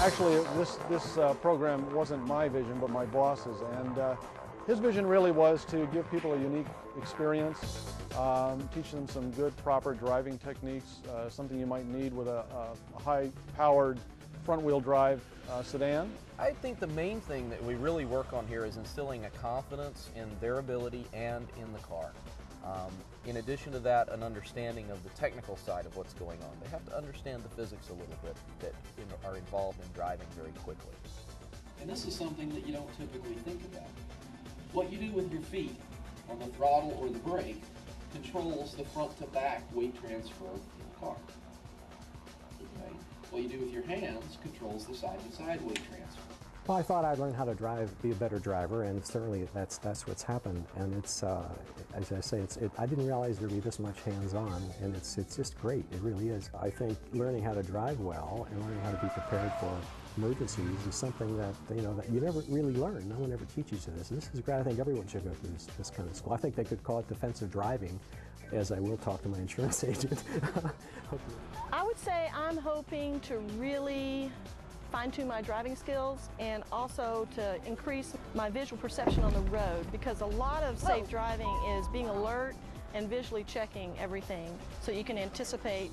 Actually, this program wasn't my vision, but my boss's, and his vision really was to give people a unique experience, teach them some good, proper driving techniques, something you might need with a high-powered front-wheel drive sedan. I think the main thing that we really work on here is instilling a confidence in their ability and in the car. In addition to that, an understanding of the technical side of what's going on. They have to understand the physics a little bit that are involved in driving very quickly. And this is something that you don't typically think about. What you do with your feet on the throttle or the brake controls the front to back weight transfer in the car. Okay? What you do with your hands controls the side to side weight transfer. Well, I thought I'd learn how to drive, be a better driver, and certainly that's what's happened. And it's, as I say, I didn't realize there'd be this much hands-on, and it's just great. It really is. I think learning how to drive well and learning how to be prepared for emergencies is something that that you never really learn. No one ever teaches you this. And this is great. I think everyone should go through this kind of school. I think they could call it defensive driving, as I will talk to my insurance agent. I would say I'm hoping to really fine-tune my driving skills and also to increase my visual perception on the road, because a lot of safe driving is being alert and visually checking everything so you can anticipate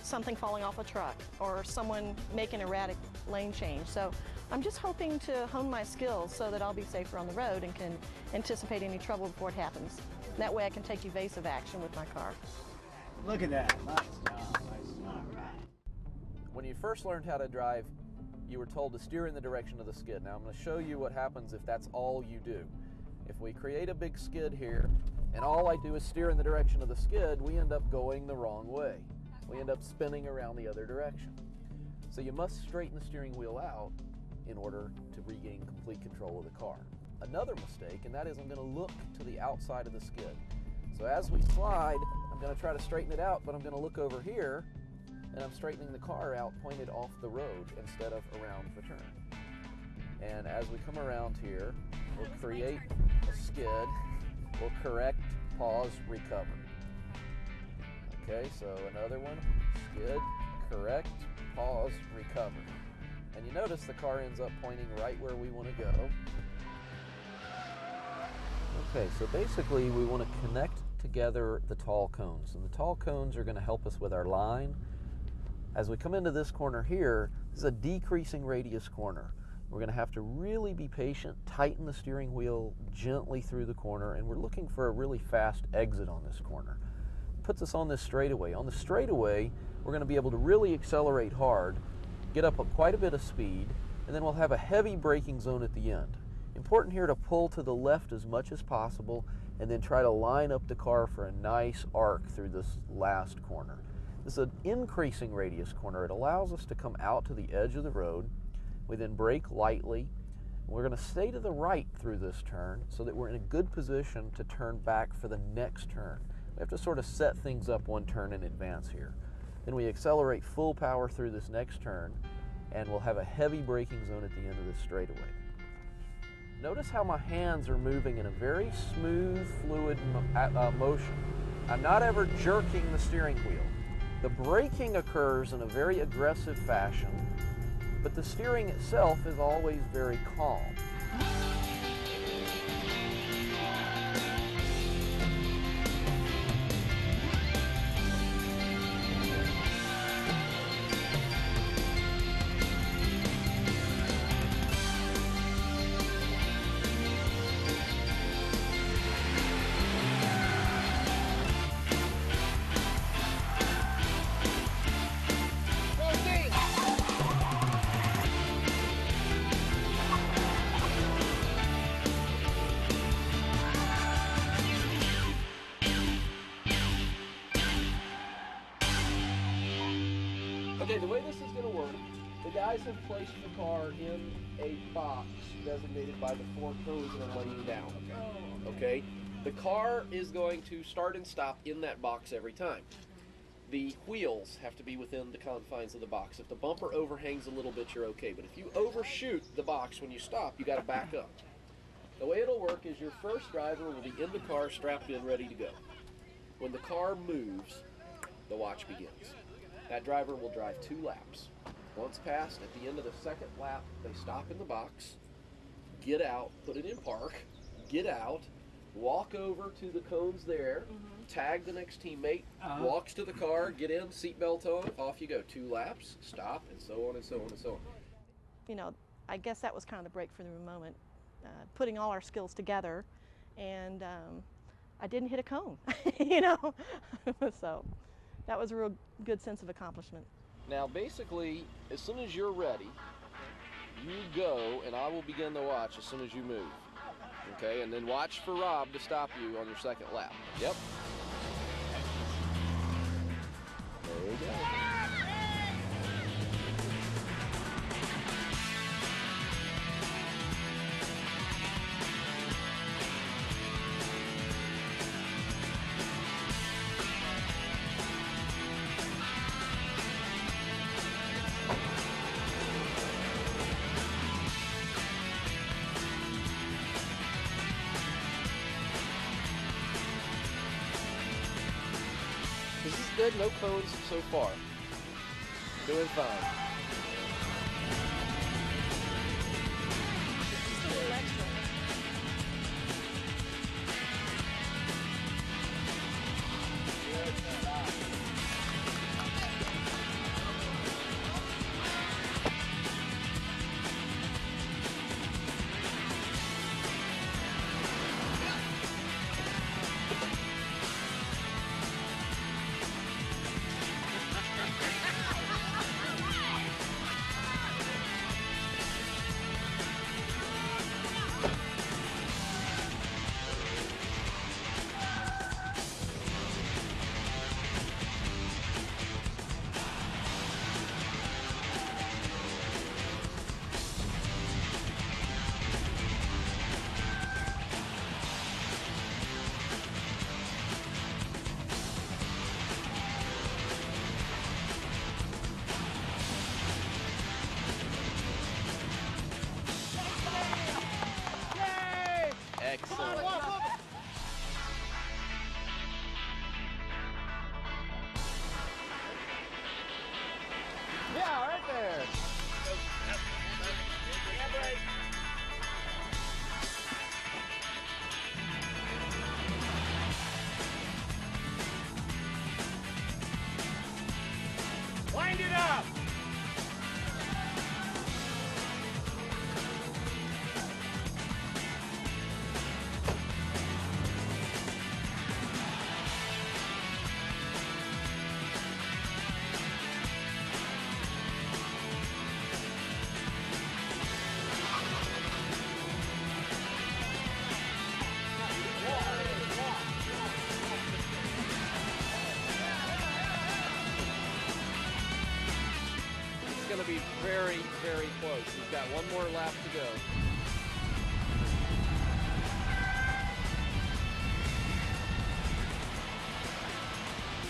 something falling off a truck or someone making erratic lane change. So I'm just hoping to hone my skills so that I'll be safer on the road and can anticipate any trouble before it happens. That way I can take evasive action with my car. Look at that. Nice job. Nice job. When you first learned how to drive, you were told to steer in the direction of the skid. Now I'm going to show you what happens if that's all you do. If we create a big skid here and all I do is steer in the direction of the skid, we end up going the wrong way. We end up spinning around the other direction. So you must straighten the steering wheel out in order to regain complete control of the car. Another mistake, and that is I'm going to look to the outside of the skid. So as we slide, I'm going to try to straighten it out, but I'm going to look over here and I'm straightening the car out pointed off the road instead of around the turn. And as we come around here, we'll create a skid, we'll correct, pause, recover. Okay, so another one, skid, correct, pause, recover. And you notice the car ends up pointing right where we want to go. Okay, so basically we want to connect together the tall cones. And the tall cones are going to help us with our line. As we come into this corner here, this is a decreasing radius corner. We're going to have to really be patient, tighten the steering wheel gently through the corner, and we're looking for a really fast exit on this corner. It puts us on this straightaway. On the straightaway, we're going to be able to really accelerate hard, get up quite a bit of speed, and then we'll have a heavy braking zone at the end. Important here to pull to the left as much as possible and then try to line up the car for a nice arc through this last corner. This is an increasing radius corner. It allows us to come out to the edge of the road. We then brake lightly. We're going to stay to the right through this turn so that we're in a good position to turn back for the next turn. We have to sort of set things up one turn in advance here. Then we accelerate full power through this next turn, and we'll have a heavy braking zone at the end of this straightaway. Notice how my hands are moving in a very smooth, fluid motion. I'm not ever jerking the steering wheel. The braking occurs in a very aggressive fashion, but the steering itself is always very calm. Okay, the way this is going to work, the guys have placed the car in a box designated by the 4 cones that are laying down. Okay? The car is going to start and stop in that box every time. The wheels have to be within the confines of the box. If the bumper overhangs a little bit, you're okay. But if you overshoot the box when you stop, you got to back up. The way it'll work is your first driver will be in the car, strapped in, ready to go. When the car moves, the watch begins. That driver will drive 2 laps. Once passed, at the end of the second lap, they stop in the box, get out, put it in park, get out, walk over to the cones there, tag the next teammate, walks to the car, get in, seatbelt on, off you go. 2 laps, stop, and so on and so on and so on. You know, I guess that was kind of the breakthrough moment, putting all our skills together, and I didn't hit a cone, you know, so that was a real good sense of accomplishment. Now basically, as soon as you're ready, you go, and I will begin the watch as soon as you move. Okay, and then watch for Rob to stop you on your second lap. Yep. There we go. This is good, no cones so far. Doing fine. Excellent. Yeah, right there. Wind it up. It's going to be very, very close. We've got one more lap to go.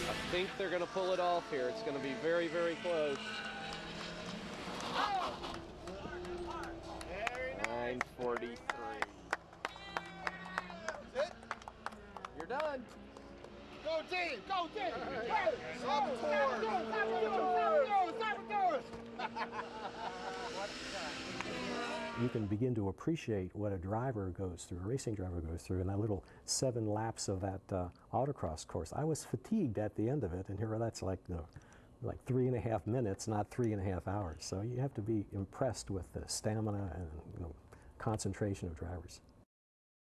I think they're going to pull it off here. It's going to be very, very close. 9:43. You're done. Go team! Go team! You can begin to appreciate what a driver goes through, a racing driver goes through, in that little 7 laps of that autocross course. I was fatigued at the end of it, and here that's like, you know, like 3.5 minutes, not 3.5 hours. So you have to be impressed with the stamina and, you know, concentration of drivers.